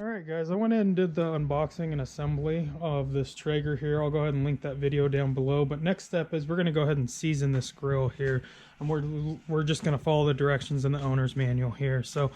Alright guys, I went ahead and did the unboxing and assembly of this Traeger here. I'll go ahead and link that video down below. But next step is we're going to go ahead and season this grill here. And we're just going to follow the directions in the owner's manual here. So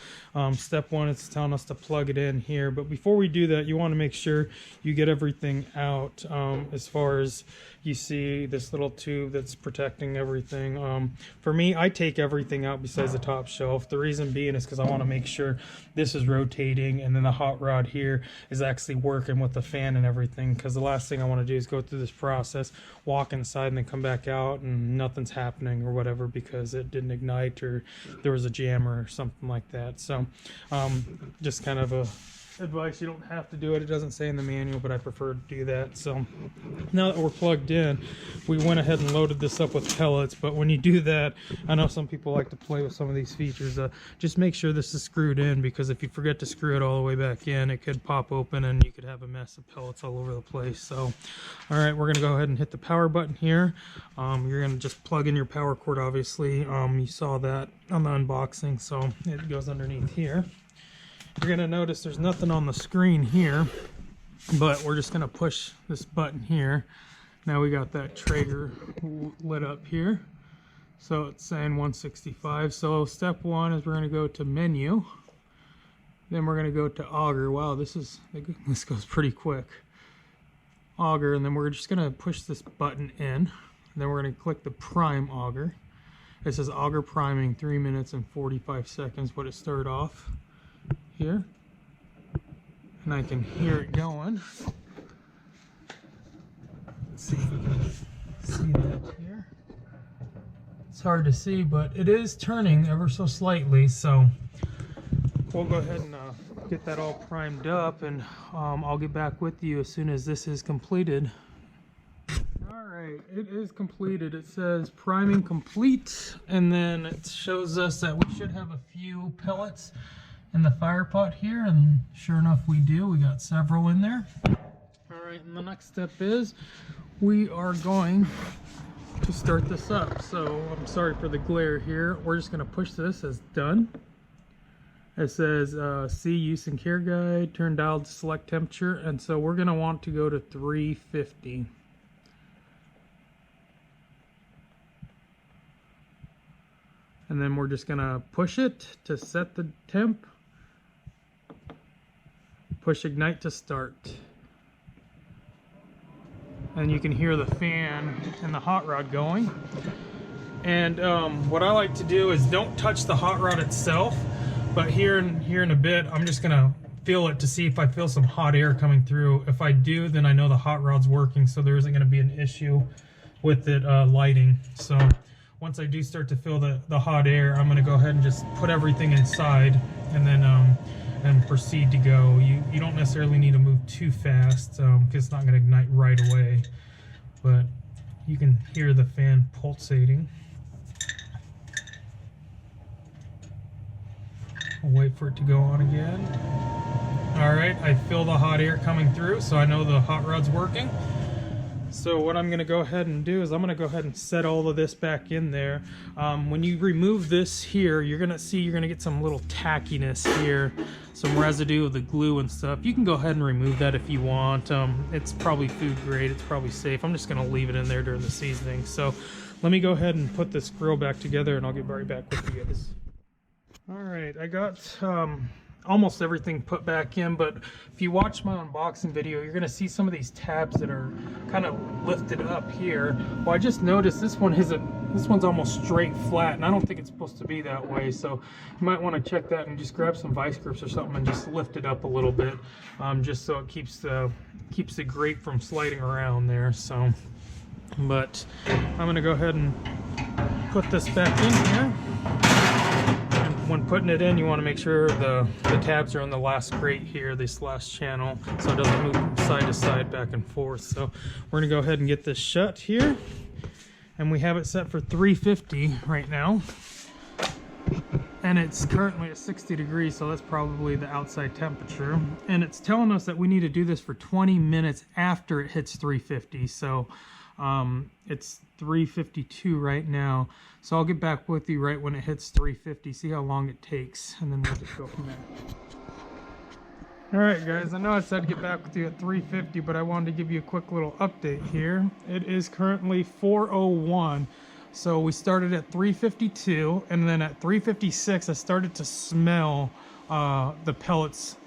step one, it's telling us to plug it in here. But before we do that, you want to make sure you get everything out as far as you see this little tube that's protecting everything. For me, I take everything out besides the top shelf. The reason being is because I want to make sure this is rotating and then the hot rod here is actually working with the fan and everything, because the last thing I want to do is go through this process, walk inside and then come back out and nothing's happening or whatever because it didn't ignite or there was a jammer or something like that. So just kind of a advice, you don't have to do it. It doesn't say in the manual, but I prefer to do that. So now that we're plugged in, we went ahead and loaded this up with pellets. But when you do that, I know some people like to play with some of these features. Just make sure this is screwed in, because if you forget to screw it all the way back in, it could pop open and you could have a mess of pellets all over the place. So all right, we're gonna go ahead and hit the power button here. You're gonna just plug in your power cord, obviously. You saw that on the unboxing, so it goes underneath here. You're going to notice there's nothing on the screen here, but we're just going to push this button here. Now we got that Traeger lit up here. So it's saying 165. So step one is we're going to go to menu. Then we're going to go to auger. Wow, this goes pretty quick. Auger, and then we're just going to push this button in. And then we're going to click the prime auger. It says auger priming 3 minutes and 45 seconds, what it started off here, and I can hear it going. Let's see if we can see that here. It's hard to see, but it is turning ever so slightly, so we'll go ahead and get that all primed up, and I'll get back with you as soon as this is completed. Alright, it is completed. It says priming complete, and then it shows us that we should have a few pellets in the fire pot here, and sure enough we do. We got several in there. All right, and the next step is we are going to start this up. So I'm sorry for the glare here. We're just going to push this as done. It says see use and care guide, turn dial to select temperature, and so we're going to want to go to 350. And then we're just going to push it to set the temp. Push ignite to start. And you can hear the fan and the hot rod going. And what I like to do is don't touch the hot rod itself, but here in a bit, I'm just gonna feel it to see if I feel some hot air coming through. If I do, then I know the hot rod's working, so there isn't gonna be an issue with it lighting. So once I do start to feel the hot air, I'm gonna go ahead and just put everything inside, and then and proceed to go. You don't necessarily need to move too fast because it's not going to ignite right away, but you can hear the fan pulsating. I'll wait for it to go on again. Alright, I feel the hot air coming through, so I know the hot rod's working. So what I'm going to go ahead and do is I'm going to go ahead and set all of this back in there. When you remove this here, you're going to get some little tackiness here, some residue of the glue and stuff. You can go ahead and remove that if you want. It's probably food grade, it's probably safe. I'm just going to leave it in there during the seasoning. So let me go ahead and put this grill back together, and I'll get right back with you guys. Alright, I got almost everything put back in, but if you watch my unboxing video, you're going to see some of these tabs that are kind of lifted up here. Well, I just noticed this one's almost straight flat, and I don't think it's supposed to be that way, so you might want to check that and just grab some vice grips or something and just lift it up a little bit, just so it keeps the grate from sliding around there. So but I'm going to go ahead and put this back in here. When putting it in, you want to make sure the tabs are on the last grate here, this last channel, so it doesn't move side to side, back and forth. So we're going to go ahead and get this shut here, and we have it set for 350 right now, and it's currently at 60 degrees, so that's probably the outside temperature, and it's telling us that we need to do this for 20 minutes after it hits 350. So it's 352 right now, so I'll get back with you right when it hits 350, see how long it takes, and then we'll just go from there. Alright guys, I know I said get back with you at 3:50, but I wanted to give you a quick little update here. It is currently 4:01, so we started at 3:52, and then at 3:56 I started to smell the pellets,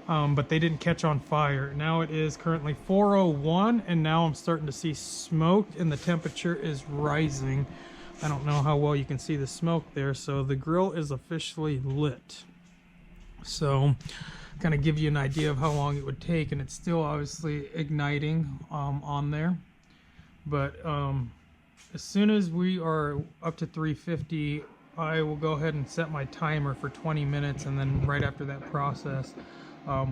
but they didn't catch on fire. Now it is currently 4:01, and now I'm starting to see smoke, and the temperature is rising. I don't know how well you can see the smoke there, so the grill is officially lit. So kind of give you an idea of how long it would take, and it's still obviously igniting on there. But as soon as we are up to 350, I will go ahead and set my timer for 20 minutes, and then right after that process,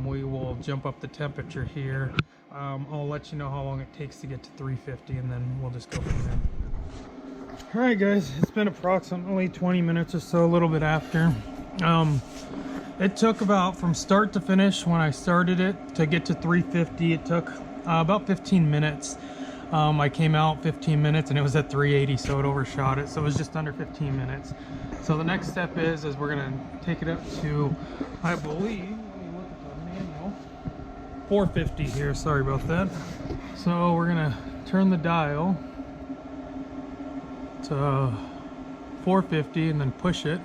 we will jump up the temperature here. I'll let you know how long it takes to get to 350, and then we'll just go from there. Alright guys, it's been approximately 20 minutes or so, a little bit after. It took about, from start to finish, when I started it to get to 350, it took about 15 minutes. I came out 15 minutes and it was at 380, so it overshot it, so it was just under 15 minutes. So the next step is we're gonna take it up to, I believe, let me look at the manual, 450 here, sorry about that. So we're gonna turn the dial to 450 and then push it.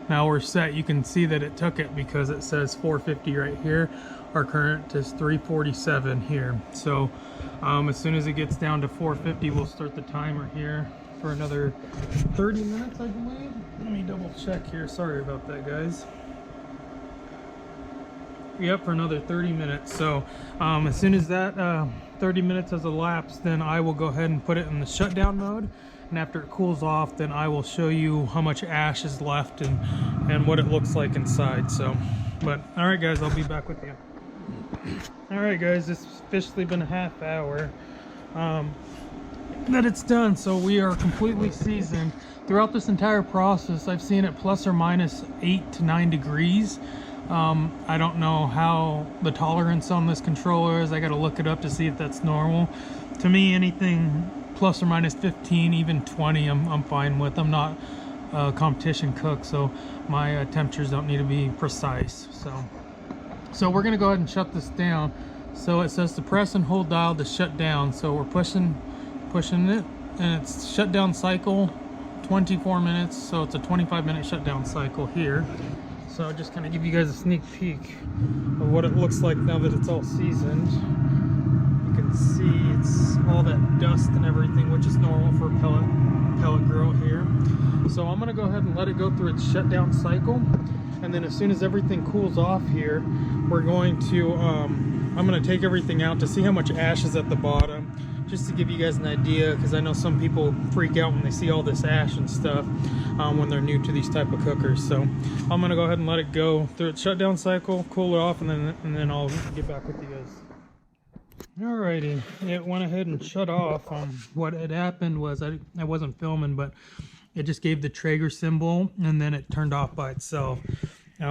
Now we're set. You can see that it took it because it says 450 right here. Our current is 347 here. So as soon as it gets down to 450, we'll start the timer here for another 30 minutes, I believe. Let me double check here. Sorry about that, guys. Yep, for another 30 minutes. So as soon as that 30 minutes has elapsed, then I will go ahead and put it in the shutdown mode. And after it cools off, then I will show you how much ash is left and what it looks like inside. So, but all right guys, I'll be back with you. All right guys, it's officially been a half hour that it's done. So we are completely seasoned. Throughout this entire process, I've seen it plus or minus 8 to 9 degrees. I don't know how the tolerance on this controller is. I got to look it up to see if that's normal. To me, anything plus or minus 15, even 20, I'm fine with. I'm not a competition cook, so my temperatures don't need to be precise. So we're gonna go ahead and shut this down. So it says to press and hold dial to shut down. So we're pushing it, and it's shutdown cycle 24 minutes. So it's a 25-minute shutdown cycle here. So I'll just kind of give you guys a sneak peek of what it looks like now that it's all seasoned. You can see it's all that dust and everything, which is normal for a pellet grill here. So I'm gonna go ahead and let it go through its shutdown cycle, and then as soon as everything cools off here, we're going to I'm gonna take everything out to see how much ash is at the bottom, just to give you guys an idea, because I know some people freak out when they see all this ash and stuff when they're new to these type of cookers. So I'm gonna go ahead and let it go through its shutdown cycle, cool it off, and then I'll get back with you guys. Alrighty, it went ahead and shut off. What had happened was I wasn't filming, but it just gave the Traeger symbol and then it turned off by itself.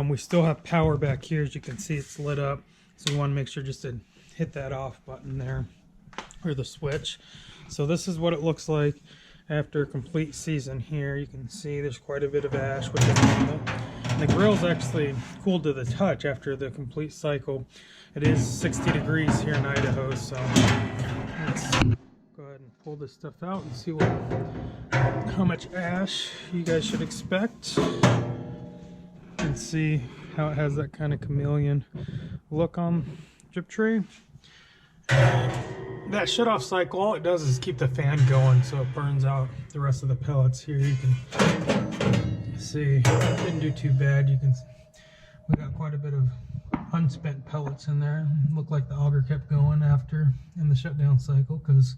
We still have power back here, as you can see it's lit up, so we want to make sure just to hit that off button there, or the switch. So this is what it looks like after complete season here. You can see there's quite a bit of ash, which is normal. And the grill's actually cooled to the touch after the complete cycle. It is 60 degrees here in Idaho, so let's go ahead and pull this stuff out and see how much ash you guys should expect. And see how it has that kind of chameleon look on drip tray. That shut-off cycle, all it does is keep the fan going so it burns out the rest of the pellets here. You can see it didn't do too bad. You can, we got quite a bit of unspent pellets in there. Looked like the auger kept going after in the shutdown cycle, because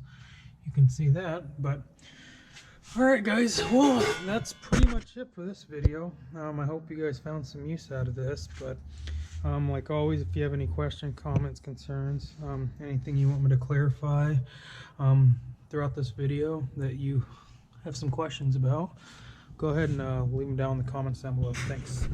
you can see that. But all right guys, well, that's pretty much it for this video. I hope you guys found some use out of this, but like always, if you have any questions, comments, concerns, anything you want me to clarify throughout this video that you have some questions about, go ahead and leave them down in the comments down below. Thanks.